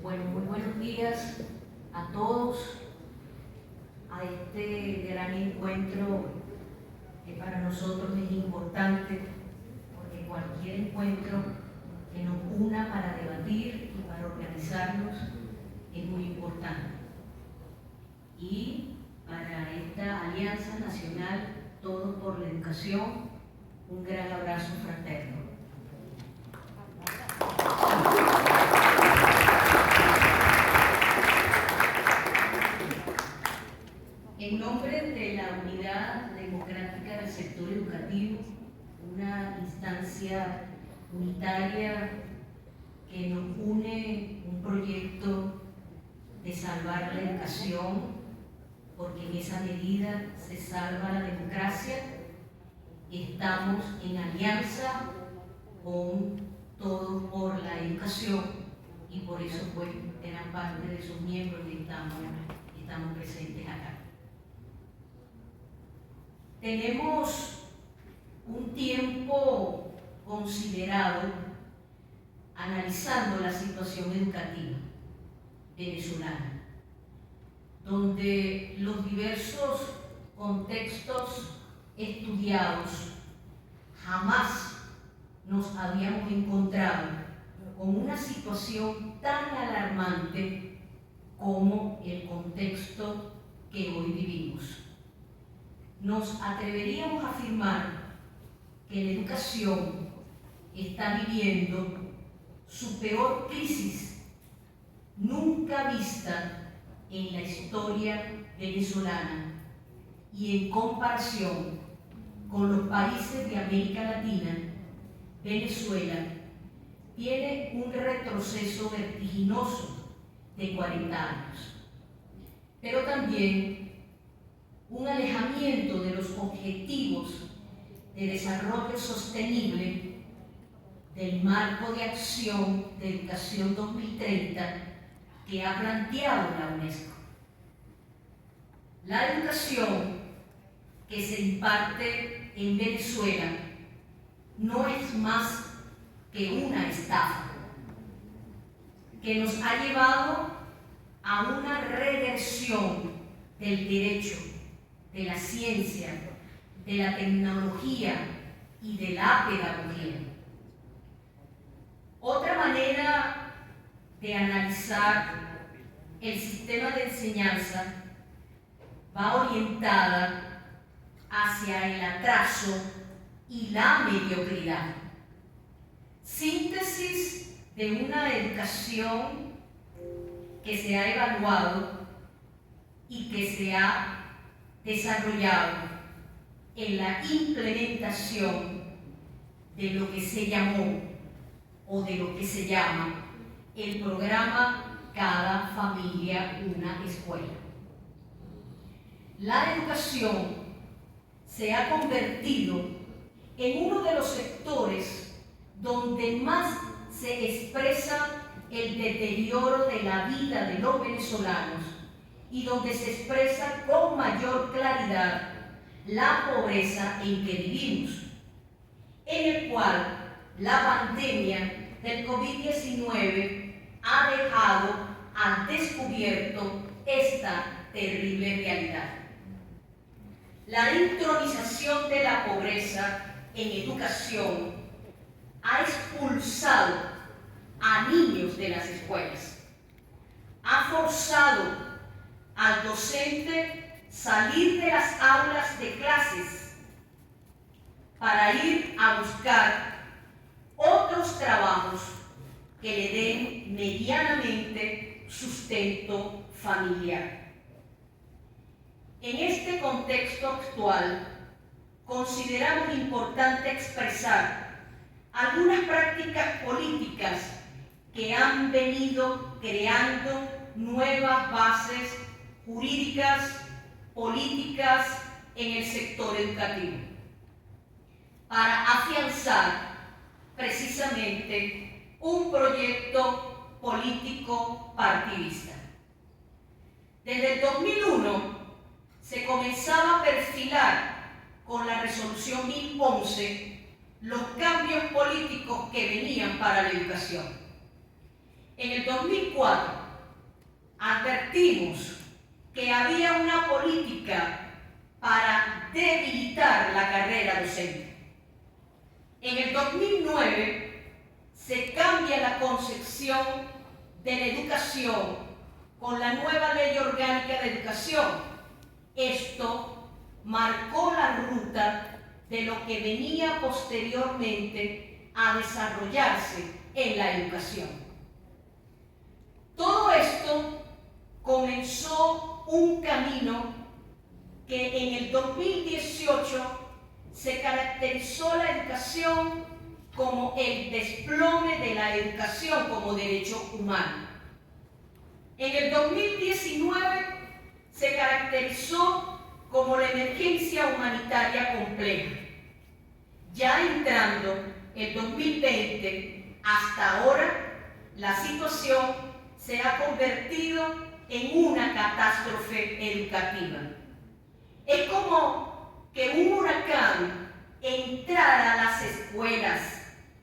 Bueno, muy buenos días a todos a este gran encuentro que para nosotros es importante, porque cualquier encuentro que nos una para debatir y para organizarnos es muy importante. Y para esta Alianza Nacional Todos por la Educación, un gran abrazo fraterno. En nombre de la Unidad Democrática del Sector Educativo, una instancia unitaria que nos une un proyecto de salvar la educación, porque en esa medida se salva la democracia, estamos en alianza con Todos por la Educación y por eso pues gran parte de sus miembros estamos presentes acá. Tenemos un tiempo considerado analizando la situación educativa venezolana, donde los diversos contextos estudiados jamás nos habíamos encontrado con una situación tan alarmante como el contexto que hoy vivimos. Nos atreveríamos a afirmar que la educación está viviendo su peor crisis nunca vista en la historia venezolana y en comparación con los países de América Latina, Venezuela tiene un retroceso vertiginoso de 40 años, pero también un alejamiento de los objetivos de desarrollo sostenible del marco de acción de educación 2030 que ha planteado la UNESCO. La educación que se imparte en Venezuela no es más que una estafa que nos ha llevado a una reversión del derecho, de la ciencia, de la tecnología y de la pedagogía. Otra manera de analizar el sistema de enseñanza va orientada hacia el atraso y la mediocridad. Síntesis de una educación que se ha evaluado y que se ha desarrollado en la implementación de lo que se llamó o de lo que se llama el programa Cada Familia Una Escuela. La educación se ha convertido en uno de los sectores donde más se expresa el deterioro de la vida de los venezolanos y donde se expresa con mayor claridad la pobreza en que vivimos, en el cual la pandemia del COVID-19 ha dejado al descubierto esta terrible realidad. La intronización de la pobreza en educación ha expulsado a niños de las escuelas, ha forzado al docente salir de las aulas de clases para ir a buscar otros trabajos que le den medianamente sustento familiar. En este contexto actual, consideramos importante expresar algunas prácticas políticas que han venido creando nuevas bases jurídicas, políticas en el sector educativo, para afianzar precisamente un proyecto político partidista. Desde el 2001 se comenzaba a perfilar con la resolución 1011 los cambios políticos que venían para la educación. En el 2004 advertimos que había una política para debilitar la carrera docente. En el 2009 se cambia la concepción de la educación con la nueva Ley Orgánica de Educación. Esto marcó la ruta de lo que venía posteriormente a desarrollarse en la educación. Todo esto comenzó un camino que en el 2018 se caracterizó la educación como el desplome de la educación como derecho humano. En el 2019 se caracterizó como la emergencia humanitaria compleja. Ya entrando el 2020, hasta ahora, la situación se ha convertido en una catástrofe educativa. Es como que un huracán entrara a las escuelas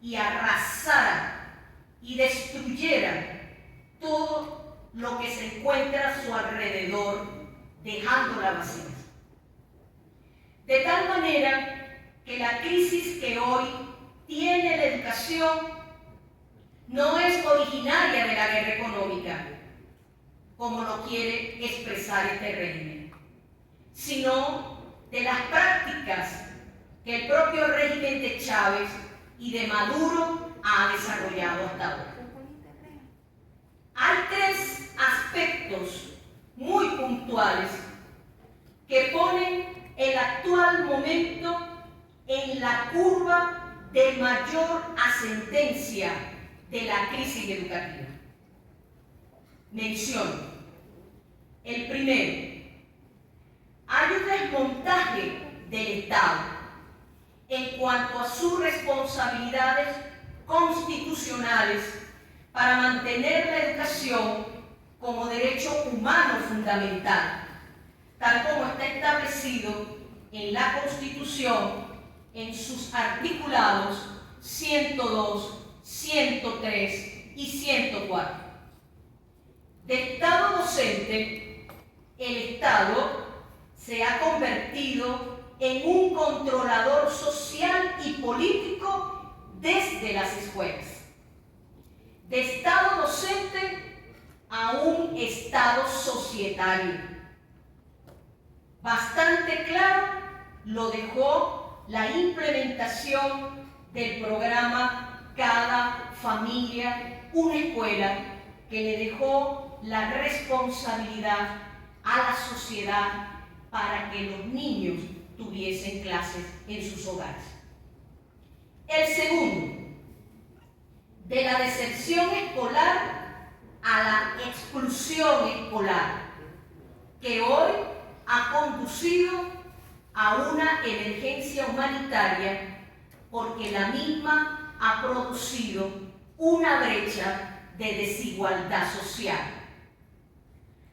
y arrasara y destruyera todo lo que se encuentra a su alrededor, dejándola vacía. De tal manera que la crisis que hoy tiene la educación no es originaria de la guerra económica, como lo quiere expresar este régimen, sino de las prácticas que el propio régimen de Chávez y de Maduro ha desarrollado hasta ahora. Hay tres aspectos muy puntuales que ponen el actual momento en la curva de mayor ascendencia de la crisis educativa. Menciono. El primero, hay un desmontaje del Estado en cuanto a sus responsabilidades constitucionales para mantener la educación como derecho humano fundamental, tal como está establecido en la Constitución en sus articulados 102, 103 y 104. De Estado docente, el Estado se ha convertido en un controlador social y político desde las escuelas. De Estado docente a un Estado societario. Bastante claro lo dejó la implementación del programa Cada Familia, una escuela, que le dejó la responsabilidad a la sociedad para que los niños tuviesen clases en sus hogares. El segundo, de la deserción escolar a la exclusión escolar, que hoy ha conducido a una emergencia humanitaria porque la misma ha producido una brecha de desigualdad social.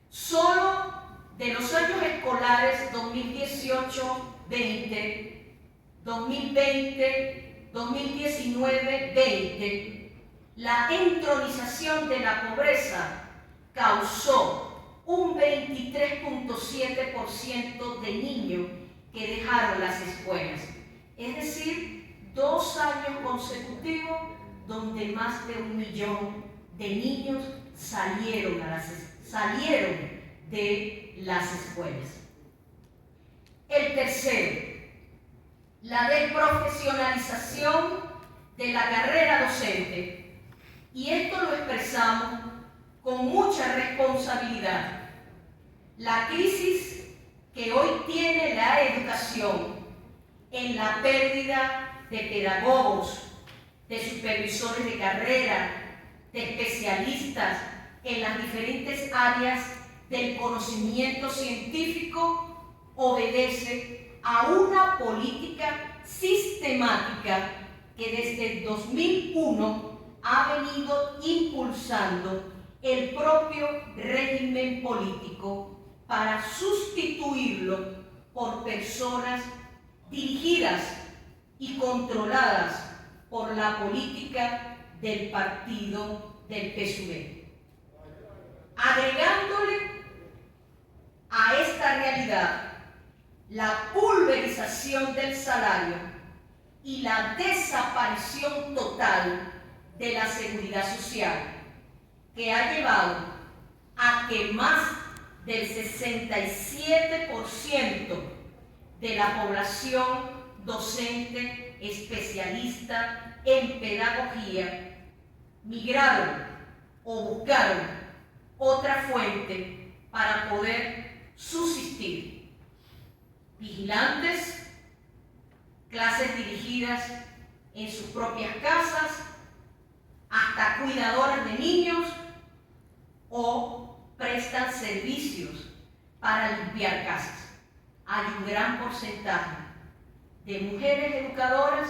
Solo de los años escolares 2018-20, 2020, 2019-20, la entronización de la pobreza causó un 23.7% de niños que dejaron las escuelas. Es decir, 2 años consecutivos donde más de 1 millón de niños salieron de las escuelas. El tercero, la desprofesionalización de la carrera docente. Y esto lo expresamos con mucha responsabilidad. La crisis que hoy tiene la educación en la pérdida de pedagogos, de supervisores de carrera, de especialistas en las diferentes áreas del conocimiento científico, obedece a una política sistemática que desde el 2001 ha venido impulsando el propio régimen político para sustituirlo por personas dirigidas y controladas por la política del partido del PSUV. Agregándole a esta realidad la pulverización del salario y la desaparición total de la seguridad social, que ha llevado a que más del 67% de la población docente especialista en pedagogía migraron o buscaron otra fuente para poder subsistir. Vigilantes, clases dirigidas en sus propias casas, hasta cuidadoras de niños, o prestan servicios para limpiar casas. Hay un gran porcentaje de mujeres educadoras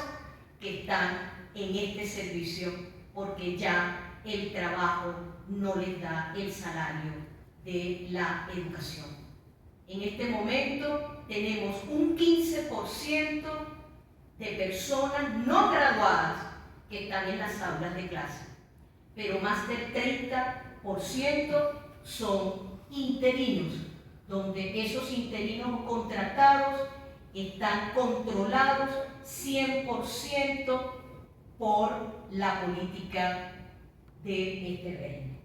que están en este servicio porque ya el trabajo no les da el salario de la educación. En este momento tenemos un 15% de personas no graduadas que están en las aulas de clase, pero más del 30% son interinos, donde esos interinos contratados están controlados 100% por la política de este régimen.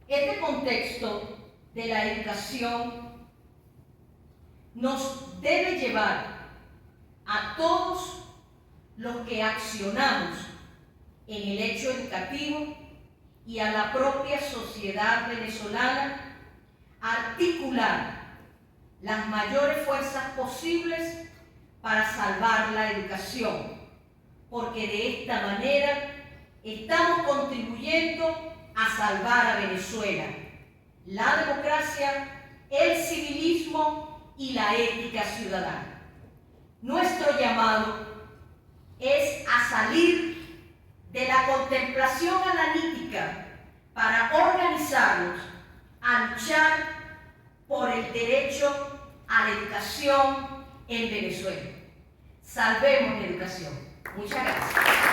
Este contexto de la educación nos debe llevar a todos los que accionamos en el hecho educativo y a la propia sociedad venezolana a articular las mayores fuerzas posibles para salvar la educación, porque de esta manera estamos contribuyendo a salvar a Venezuela, la democracia, el civilismo y la ética ciudadana. Nuestro llamado es a salir de la contemplación analítica para organizarnos a luchar por el derecho a la educación en Venezuela. Salvemos la educación. Muchas gracias.